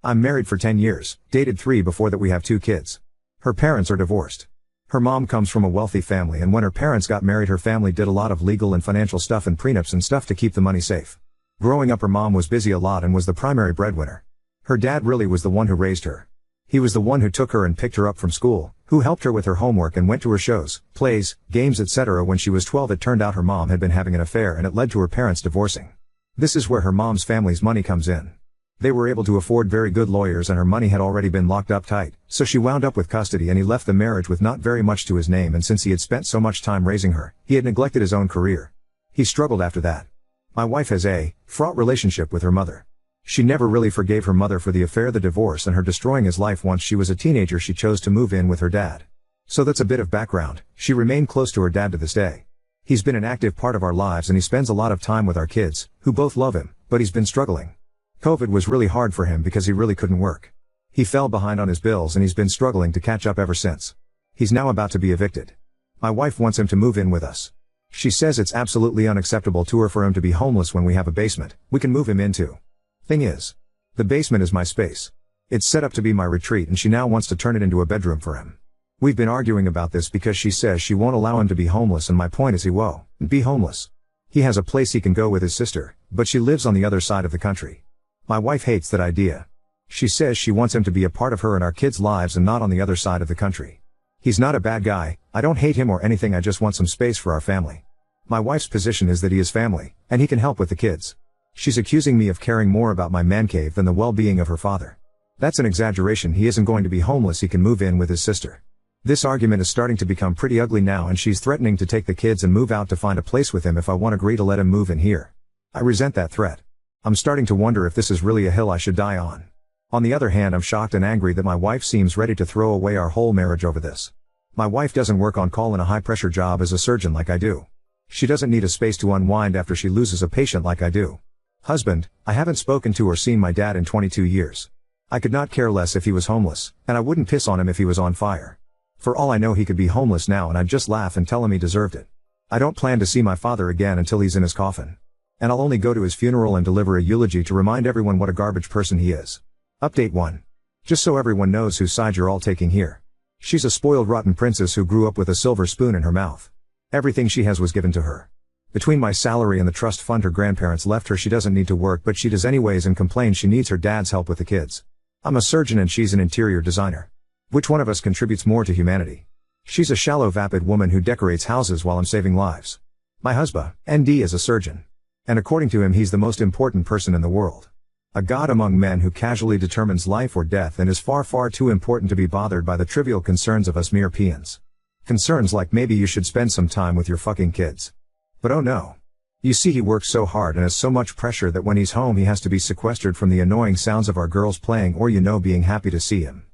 I'm married for 10 years, dated 3 before that, we have 2 kids. Her parents are divorced. Her mom comes from a wealthy family, and when her parents got married her family did a lot of legal and financial stuff and prenups and stuff to keep the money safe. Growing up her mom was busy a lot and was the primary breadwinner. Her dad really was the one who raised her. He was the one who took her and picked her up from school, who helped her with her homework and went to her shows, plays, games etc. When she was 12 it turned out her mom had been having an affair and it led to her parents divorcing. This is where her mom's family's money comes in. They were able to afford very good lawyers and her money had already been locked up tight, so she wound up with custody and he left the marriage with not very much to his name, and since he had spent so much time raising her, he had neglected his own career. He struggled after that. My wife has a fraught relationship with her mother. She never really forgave her mother for the affair, the divorce, and her destroying his life. Once she was a teenager she chose to move in with her dad. So that's a bit of background. She remained close to her dad to this day. He's been an active part of our lives and he spends a lot of time with our kids, who both love him, but he's been struggling. COVID was really hard for him because he really couldn't work. He fell behind on his bills and he's been struggling to catch up ever since. He's now about to be evicted. My wife wants him to move in with us. She says it's absolutely unacceptable to her for him to be homeless when we have a basement we can move him into. Thing is, the basement is my space. It's set up to be my retreat and she now wants to turn it into a bedroom for him. We've been arguing about this because she says she won't allow him to be homeless, and my point is he won't be homeless. He has a place he can go with his sister, but she lives on the other side of the country. My wife hates that idea. She says she wants him to be a part of her and our kids' lives and not on the other side of the country. He's not a bad guy, I don't hate him or anything, I just want some space for our family. My wife's position is that he is family, and he can help with the kids. She's accusing me of caring more about my man cave than the well-being of her father. That's an exaggeration. He isn't going to be homeless, he can move in with his sister. This argument is starting to become pretty ugly now, and she's threatening to take the kids and move out to find a place with him if I won't agree to let him move in here. I resent that threat. I'm starting to wonder if this is really a hill I should die on. On the other hand, I'm shocked and angry that my wife seems ready to throw away our whole marriage over this. My wife doesn't work on call in a high-pressure job as a surgeon like I do. She doesn't need a space to unwind after she loses a patient like I do. Husband, I haven't spoken to or seen my dad in 22 years. I could not care less if he was homeless, and I wouldn't piss on him if he was on fire. For all I know he could be homeless now and I'd just laugh and tell him he deserved it. I don't plan to see my father again until he's in his coffin. And I'll only go to his funeral and deliver a eulogy to remind everyone what a garbage person he is. Update 1. Just so everyone knows whose side you're all taking here. She's a spoiled rotten princess who grew up with a silver spoon in her mouth. Everything she has was given to her. Between my salary and the trust fund her grandparents left her, she doesn't need to work, but she does anyways and complains she needs her dad's help with the kids. I'm a surgeon and she's an interior designer. Which one of us contributes more to humanity? She's a shallow, vapid woman who decorates houses while I'm saving lives. My husband, ND, is a surgeon. And according to him he's the most important person in the world. A god among men who casually determines life or death and is far, far too important to be bothered by the trivial concerns of us mere peons. Concerns like maybe you should spend some time with your fucking kids. But oh no. You see, he works so hard and has so much pressure that when he's home he has to be sequestered from the annoying sounds of our girls playing or being happy to see him.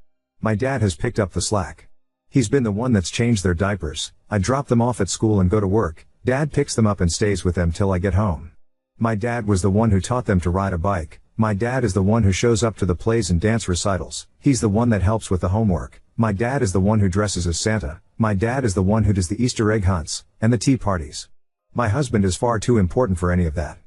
My dad has picked up the slack. He's been the one that's changed their diapers. I drop them off at school and go to work. Dad picks them up and stays with them till I get home. My dad was the one who taught them to ride a bike. My dad is the one who shows up to the plays and dance recitals. He's the one that helps with the homework. My dad is the one who dresses as Santa. My dad is the one who does the Easter egg hunts and the tea parties. My husband is far too important for any of that.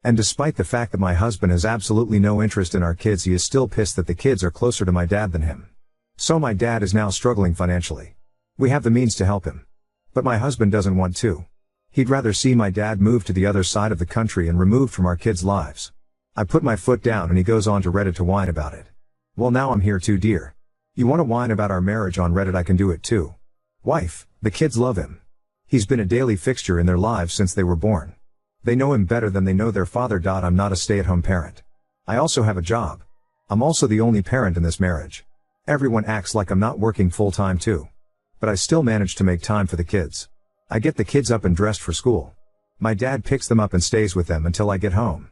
And despite the fact that my husband has absolutely no interest in our kids, he is still pissed that the kids are closer to my dad than him. So my dad is now struggling financially. We have the means to help him. But my husband doesn't want to. He'd rather see my dad move to the other side of the country and removed from our kids' lives. I put my foot down and he goes on to Reddit to whine about it. Well, now I'm here too, dear. You want to whine about our marriage on Reddit? I can do it too. Wife, the kids love him. He's been a daily fixture in their lives since they were born. They know him better than they know their father. I'm not a stay-at-home parent. I also have a job. I'm also the only parent in this marriage. Everyone acts like I'm not working full-time too. But I still manage to make time for the kids. I get the kids up and dressed for school. My dad picks them up and stays with them until I get home.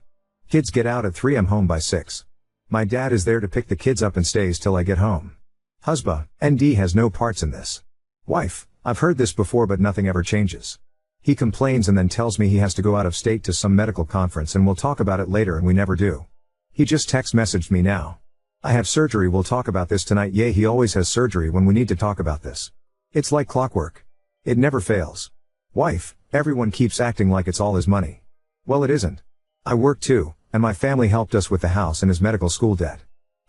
Kids get out at 3, I'm home by 6. My dad is there to pick the kids up and stays till I get home. Husband, ND, has no parts in this. Wife, I've heard this before but nothing ever changes. He complains and then tells me he has to go out of state to some medical conference and we'll talk about it later, and we never do. He just text messaged me now. I have surgery, we'll talk about this tonight. Yeah, he always has surgery when we need to talk about this. It's like clockwork. It never fails. Wife, everyone keeps acting like it's all his money. Well, it isn't. I work too, and my family helped us with the house and his medical school debt.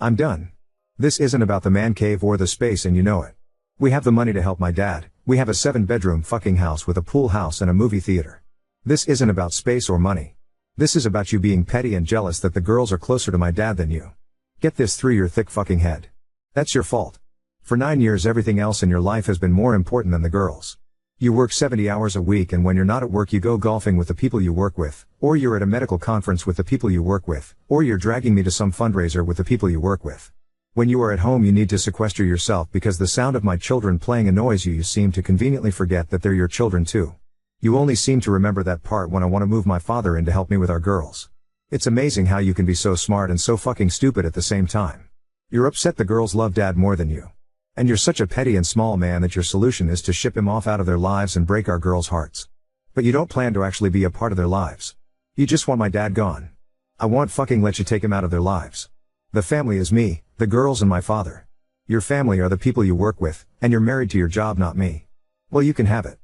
I'm done. This isn't about the man cave or the space and you know it. We have the money to help my dad, we have a 7-bedroom fucking house with a pool house and a movie theater. This isn't about space or money. This is about you being petty and jealous that the girls are closer to my dad than you. Get this through your thick fucking head. That's your fault. For 9 years everything else in your life has been more important than the girls. You work 70 hours a week and when you're not at work you go golfing with the people you work with, or you're at a medical conference with the people you work with, or you're dragging me to some fundraiser with the people you work with. When you are at home you need to sequester yourself because the sound of my children playing annoys you. You seem to conveniently forget that they're your children too. You only seem to remember that part when I want to move my father in to help me with our girls. It's amazing how you can be so smart and so fucking stupid at the same time. You're upset the girls love dad more than you. And you're such a petty and small man that your solution is to ship him off out of their lives and break our girls' hearts. But you don't plan to actually be a part of their lives. You just want my dad gone. I won't fucking let you take him out of their lives. The family is me, the girls and my father. Your family are the people you work with, and you're married to your job, not me. Well, you can have it.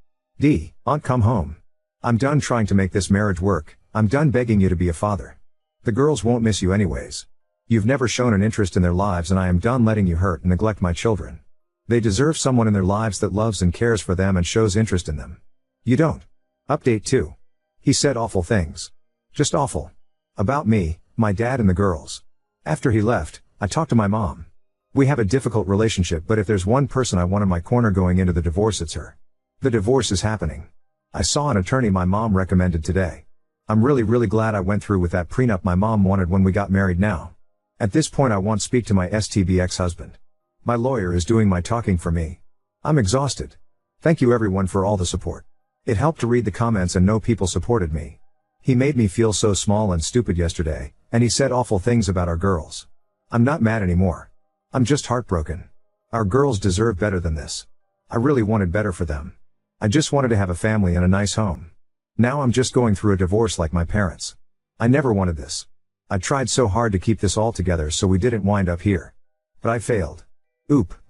Aunt, come home. I'm done trying to make this marriage work. I'm done begging you to be a father. The girls won't miss you anyways. You've never shown an interest in their lives and I am done letting you hurt and neglect my children. They deserve someone in their lives that loves and cares for them and shows interest in them. You don't. Update 2. He said awful things. Just awful. About me, my dad and the girls. After he left, I talked to my mom. We have a difficult relationship, but if there's one person I want in my corner going into the divorce, it's her. The divorce is happening. I saw an attorney my mom recommended today. I'm really glad I went through with that prenup my mom wanted when we got married now. At this point I won't speak to my STB ex-husband. My lawyer is doing my talking for me. I'm exhausted. Thank you everyone for all the support. It helped to read the comments and know people supported me. He made me feel so small and stupid yesterday, and he said awful things about our girls. I'm not mad anymore. I'm just heartbroken. Our girls deserve better than this. I really wanted better for them. I just wanted to have a family and a nice home. Now I'm just going through a divorce like my parents. I never wanted this. I tried so hard to keep this all together so we didn't wind up here. But I failed.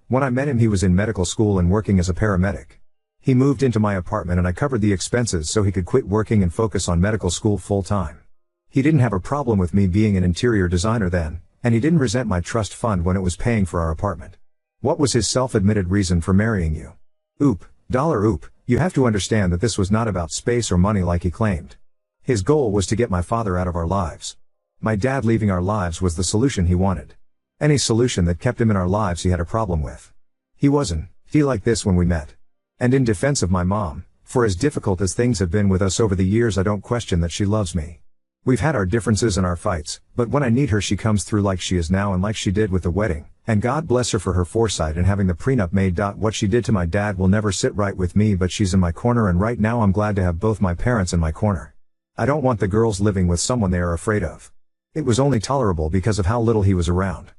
When I met him he was in medical school and working as a paramedic. He moved into my apartment and I covered the expenses so he could quit working and focus on medical school full time. He didn't have a problem with me being an interior designer then, and he didn't resent my trust fund when it was paying for our apartment. What was his self-admitted reason for marrying you? You have to understand that this was not about space or money like he claimed. His goal was to get my father out of our lives. My dad leaving our lives was the solution he wanted. Any solution that kept him in our lives he had a problem with. He wasn't like this when we met. And in defense of my mom, for as difficult as things have been with us over the years I don't question that she loves me. We've had our differences and our fights, but when I need her she comes through like she is now and like she did with the wedding, and God bless her for her foresight and having the prenup made. What she did to my dad will never sit right with me, but she's in my corner and right now I'm glad to have both my parents in my corner. I don't want the girls living with someone they are afraid of. It was only tolerable because of how little he was around.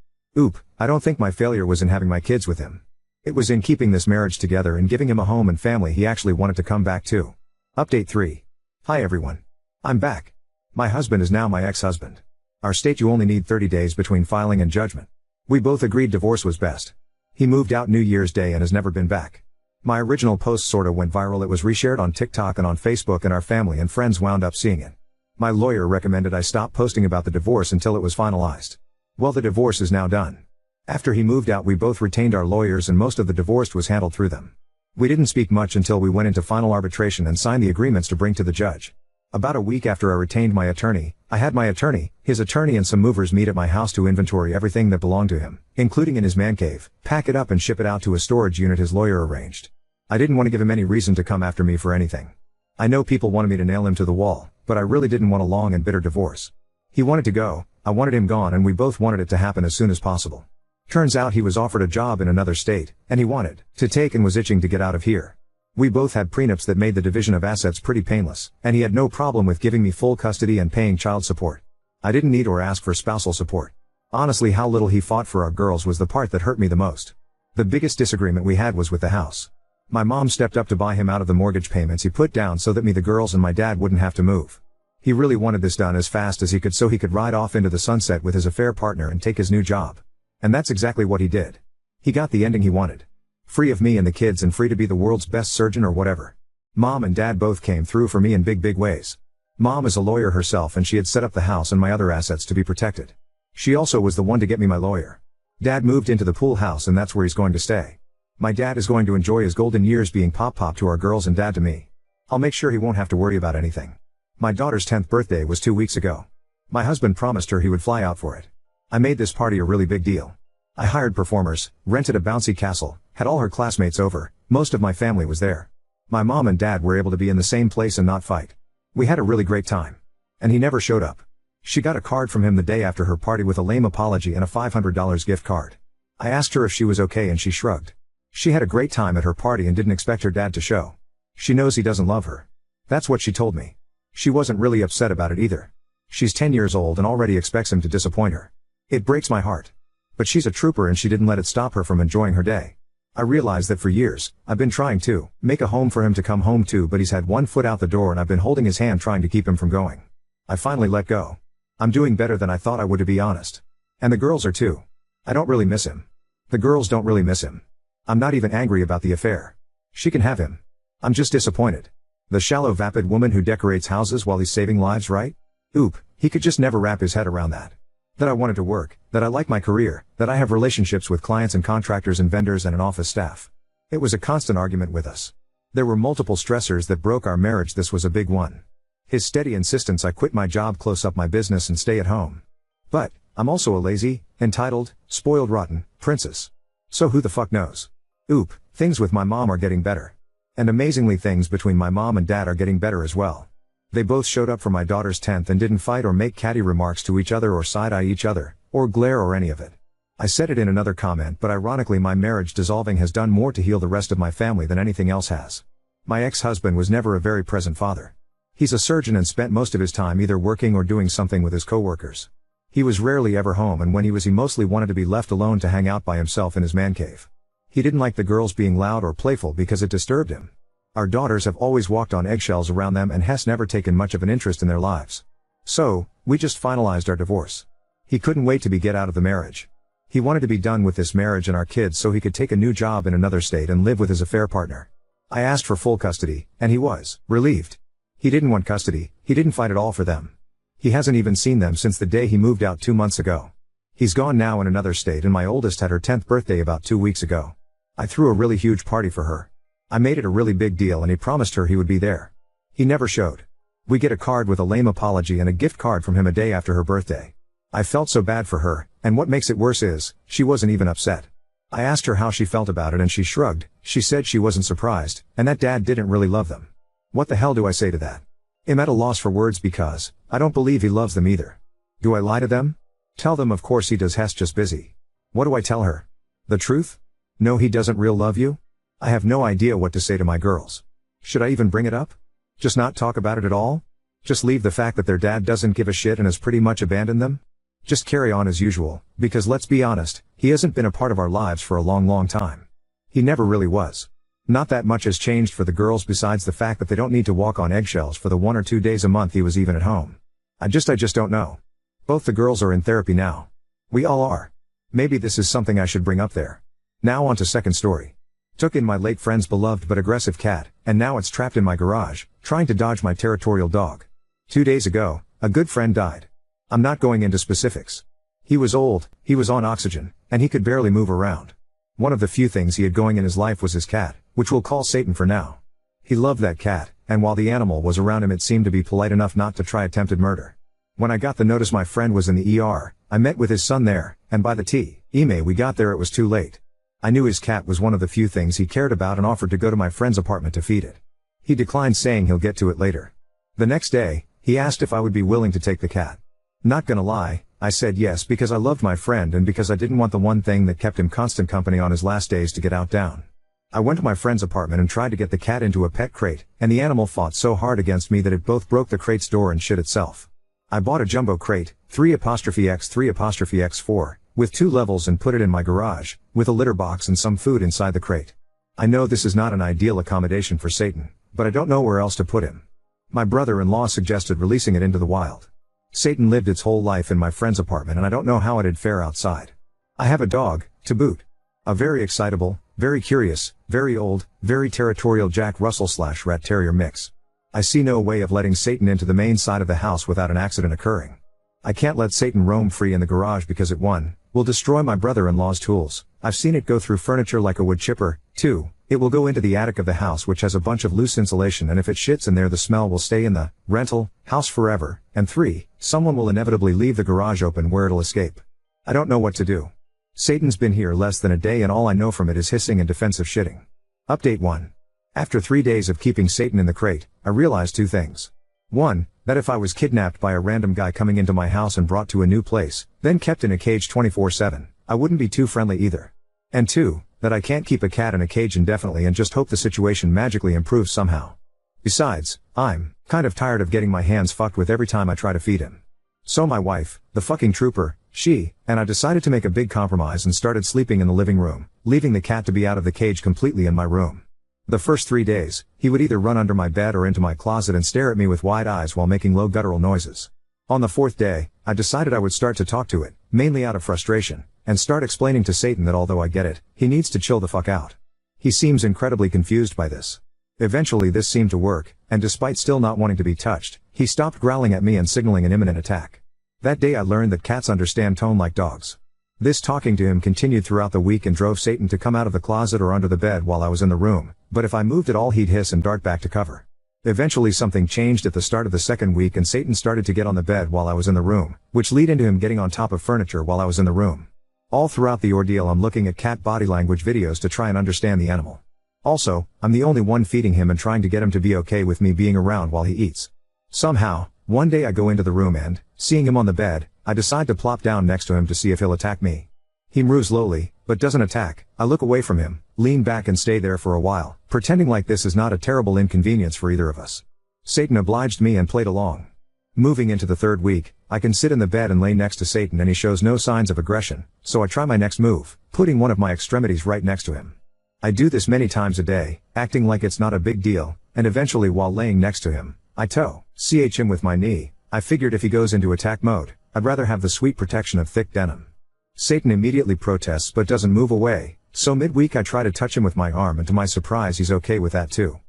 I don't think my failure was in having my kids with him. It was in keeping this marriage together and giving him a home and family he actually wanted to come back to. Update 3. Hi everyone. I'm back. My husband is now my ex-husband. Our state you only need 30 days between filing and judgment. We both agreed divorce was best. He moved out New Year's Day and has never been back. My original post sorta went viral. It was reshared on TikTok and on Facebook and our family and friends wound up seeing it. My lawyer recommended I stop posting about the divorce until it was finalized. Well, the divorce is now done. After he moved out we both retained our lawyers and most of the divorce was handled through them. We didn't speak much until we went into final arbitration and signed the agreements to bring to the judge. About a week after I retained my attorney, I had my attorney, his attorney and some movers meet at my house to inventory everything that belonged to him, including in his man cave, pack it up and ship it out to a storage unit his lawyer arranged. I didn't want to give him any reason to come after me for anything. I know people wanted me to nail him to the wall, but I really didn't want a long and bitter divorce. He wanted to go, I wanted him gone, and we both wanted it to happen as soon as possible. Turns out he was offered a job in another state, and he wanted to take and was itching to get out of here. We both had prenups that made the division of assets pretty painless, and he had no problem with giving me full custody and paying child support. I didn't need or ask for spousal support. Honestly, how little he fought for our girls was the part that hurt me the most. The biggest disagreement we had was with the house. My mom stepped up to buy him out of the mortgage payments he put down so that me, the girls and my dad wouldn't have to move. He really wanted this done as fast as he could so he could ride off into the sunset with his affair partner and take his new job. And that's exactly what he did. He got the ending he wanted. Free of me and the kids and free to be the world's best surgeon or whatever. Mom and dad both came through for me in big ways. Mom is a lawyer herself and she had set up the house and my other assets to be protected. She also was the one to get me my lawyer. Dad moved into the pool house and that's where he's going to stay. My dad is going to enjoy his golden years being pop to our girls and dad to me. I'll make sure he won't have to worry about anything. My daughter's 10th birthday was 2 weeks ago. My husband promised her he would fly out for it. I made this party a really big deal. I hired performers, rented a bouncy castle, had all her classmates over, most of my family was there. My mom and dad were able to be in the same place and not fight. We had a really great time. And he never showed up. She got a card from him the day after her party with a lame apology and a $500 gift card. I asked her if she was okay and she shrugged. She had a great time at her party and didn't expect her dad to show. She knows he doesn't love her. That's what she told me. She wasn't really upset about it either. She's 10 years old and already expects him to disappoint her. It breaks my heart. But she's a trooper and she didn't let it stop her from enjoying her day. I realized that for years, I've been trying to make a home for him to come home to, but he's had one foot out the door and I've been holding his hand trying to keep him from going. I finally let go. I'm doing better than I thought I would, to be honest. And the girls are too. I don't really miss him. The girls don't really miss him. I'm not even angry about the affair. She can have him. I'm just disappointed. The shallow vapid woman who decorates houses while he's saving lives, right? Oop, he could just never wrap his head around that. That I wanted to work, that I like my career, that I have relationships with clients and contractors and vendors and an office staff. It was a constant argument with us. There were multiple stressors that broke our marriage. This was a big one. His steady insistence I quit my job, close up my business and stay at home. But, I'm also a lazy, entitled, spoiled rotten princess. So who the fuck knows? Oop, things with my mom are getting better. And amazingly, things between my mom and dad are getting better as well. They both showed up for my daughter's 10th and didn't fight or make catty remarks to each other or side-eye each other, or glare or any of it. I said it in another comment, but ironically my marriage dissolving has done more to heal the rest of my family than anything else has. My ex-husband was never a very present father. He's a surgeon and spent most of his time either working or doing something with his coworkers. He was rarely ever home, and when he was, he mostly wanted to be left alone to hang out by himself in his man cave. He didn't like the girls being loud or playful because it disturbed him. Our daughters have always walked on eggshells around them and Hess never taken much of an interest in their lives. So, we just finalized our divorce. He couldn't wait to get out of the marriage. He wanted to be done with this marriage and our kids so he could take a new job in another state and live with his affair partner. I asked for full custody, and he was relieved. He didn't want custody, he didn't fight at all for them. He hasn't even seen them since the day he moved out 2 months ago. He's gone now in another state, and my oldest had her 10th birthday about 2 weeks ago. I threw a really huge party for her. I made it a really big deal and he promised her he would be there. He never showed. We get a card with a lame apology and a gift card from him a day after her birthday. I felt so bad for her, and what makes it worse is, she wasn't even upset. I asked her how she felt about it and she shrugged. She said she wasn't surprised, and that dad didn't really love them. What the hell do I say to that? I'm at a loss for words because I don't believe he loves them either. Do I lie to them? Tell them of course he does. Hess just busy. What do I tell her? The truth? No, he doesn't real love you? I have no idea what to say to my girls. Should I even bring it up? Just not talk about it at all? Just leave the fact that their dad doesn't give a shit and has pretty much abandoned them? Just carry on as usual, because let's be honest, he hasn't been a part of our lives for a long time. He never really was. Not that much has changed for the girls besides the fact that they don't need to walk on eggshells for the 1 or 2 days a month he was even at home. I just don't know. Both the girls are in therapy now. We all are. Maybe this is something I should bring up there. Now on to second story. Took in my late friend's beloved but aggressive cat, and now it's trapped in my garage, trying to dodge my territorial dog. 2 days ago, a good friend died. I'm not going into specifics. He was old, he was on oxygen, and he could barely move around. One of the few things he had going in his life was his cat, which we'll call Satan for now. He loved that cat, and while the animal was around him it seemed to be polite enough not to try attempted murder. When I got the notice my friend was in the ER, I met with his son there, and by the time we got there it was too late. I knew his cat was one of the few things he cared about and offered to go to my friend's apartment to feed it. He declined, saying he'll get to it later. The next day, he asked if I would be willing to take the cat. Not gonna lie, I said yes because I loved my friend and because I didn't want the one thing that kept him constant company on his last days to get outdone. I went to my friend's apartment and tried to get the cat into a pet crate, and the animal fought so hard against me that it both broke the crate's door and shit itself. I bought a jumbo crate, 3*X3*X4, with 2 levels and put it in my garage, with a litter box and some food inside the crate. I know this is not an ideal accommodation for Satan, but I don't know where else to put him. My brother-in-law suggested releasing it into the wild. Satan lived its whole life in my friend's apartment and I don't know how it'd fare outside. I have a dog, to boot. A very excitable, very curious, very old, very territorial Jack Russell/Rat Terrier mix. I see no way of letting Satan into the main side of the house without an accident occurring. I can't let Satan roam free in the garage because it 1. Will destroy my brother-in-law's tools. I've seen it go through furniture like a wood chipper. 2. It will go into the attic of the house which has a bunch of loose insulation, and if it shits in there the smell will stay in the rental house forever. And 3. Someone will inevitably leave the garage open where it'll escape. I don't know what to do. Satan's been here less than a day and all I know from it is hissing and defensive shitting. Update 1. After 3 days of keeping Satan in the crate, I realized 2 things. 1. That if I was kidnapped by a random guy coming into my house and brought to a new place, then kept in a cage 24/7, I wouldn't be too friendly either. And 2. That I can't keep a cat in a cage indefinitely and just hope the situation magically improves somehow. Besides, I'm kind of tired of getting my hands fucked with every time I try to feed him. So my wife, the fucking trooper, she, and I decided to make a big compromise and started sleeping in the living room, leaving the cat to be out of the cage completely in my room. The first 3 days, he would either run under my bed or into my closet and stare at me with wide eyes while making low guttural noises. On the 4th day, I decided I would start to talk to it, mainly out of frustration, and start explaining to Satan that although I get it, he needs to chill the fuck out. He seems incredibly confused by this. Eventually this seemed to work, and despite still not wanting to be touched, he stopped growling at me and signaling an imminent attack. That day I learned that cats understand tone like dogs. This talking to him continued throughout the week and drove Satan to come out of the closet or under the bed while I was in the room, but if I moved at all he'd hiss and dart back to cover. Eventually something changed at the start of the 2nd week and Satan started to get on the bed while I was in the room, which led into him getting on top of furniture while I was in the room. All throughout the ordeal I'm looking at cat body language videos to try and understand the animal. Also, I'm the only one feeding him and trying to get him to be okay with me being around while he eats. Somehow, one day I go into the room and, seeing him on the bed, I decide to plop down next to him to see if he'll attack me. He moves slowly, but doesn't attack. I look away from him, lean back and stay there for a while, pretending like this is not a terrible inconvenience for either of us. Satan obliged me and played along. Moving into the 3rd week, I can sit in the bed and lay next to Satan and he shows no signs of aggression, so I try my next move, putting one of my extremities right next to him. I do this many times a day, acting like it's not a big deal, and eventually while laying next to him, I ch him with my knee. I figured if he goes into attack mode, I'd rather have the sweet protection of thick denim. Satan immediately protests but doesn't move away, so midweek I try to touch him with my arm and to my surprise he's okay with that too.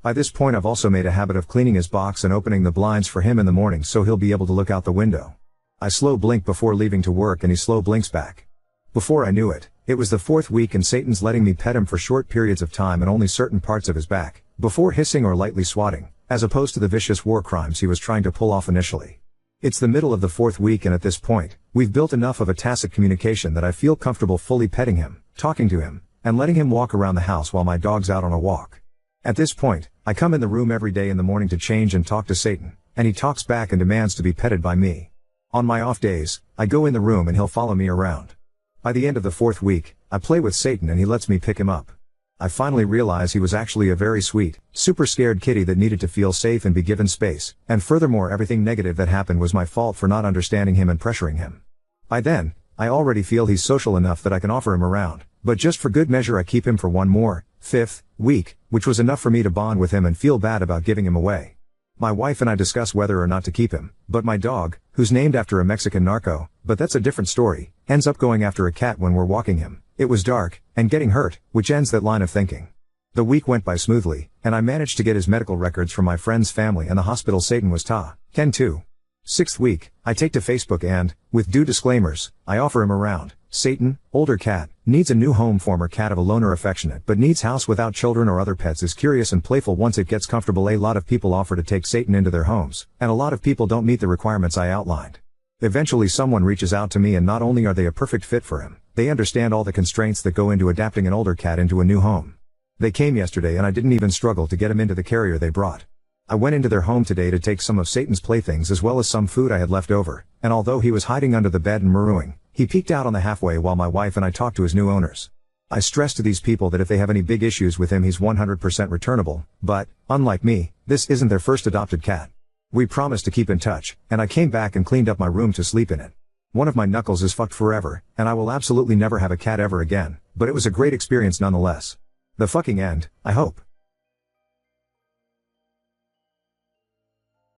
By this point I've also made a habit of cleaning his box and opening the blinds for him in the morning so he'll be able to look out the window. I slow blink before leaving to work and he slow blinks back. Before I knew it, it was the 4th week and Satan's letting me pet him for short periods of time and only certain parts of his back, before hissing or lightly swatting, as opposed to the vicious war crimes he was trying to pull off initially. It's the middle of the 4th week and at this point, we've built enough of a tacit communication that I feel comfortable fully petting him, talking to him, and letting him walk around the house while my dog's out on a walk. At this point, I come in the room every day in the morning to change and talk to Satan, and he talks back and demands to be petted by me. On my off days, I go in the room and he'll follow me around. By the end of the 4th week, I play with Satan and he lets me pick him up. I finally realize he was actually a very sweet, super scared kitty that needed to feel safe and be given space, and furthermore everything negative that happened was my fault for not understanding him and pressuring him. By then, I already feel he's social enough that I can offer him around, but just for good measure I keep him for one more, 5th week, which was enough for me to bond with him and feel bad about giving him away. My wife and I discuss whether or not to keep him, but my dog, who's named after a Mexican narco, but that's a different story, ends up going after a cat when we're walking him. It was dark, and getting hurt, which ends that line of thinking. The week went by smoothly, and I managed to get his medical records from my friend's family and the hospital Satan was Ken too. 6th week, I take to Facebook and, with due disclaimers, I offer him around. Satan, older cat, needs a new home. Former cat of a loner, affectionate but needs house without children or other pets, is curious and playful once it gets comfortable. A lot of people offer to take Satan into their homes, and a lot of people don't meet the requirements I outlined. Eventually someone reaches out to me and not only are they a perfect fit for him, they understand all the constraints that go into adapting an older cat into a new home. They came yesterday and I didn't even struggle to get him into the carrier they brought. I went into their home today to take some of Satan's playthings as well as some food I had left over, and although he was hiding under the bed and marooned, he peeked out on the halfway while my wife and I talked to his new owners. I stress to these people that if they have any big issues with him he's 100% returnable, but, unlike me, this isn't their first adopted cat. We promised to keep in touch, and I came back and cleaned up my room to sleep in it. One of my knuckles is fucked forever, and I will absolutely never have a cat ever again, but it was a great experience nonetheless. The fucking end, I hope.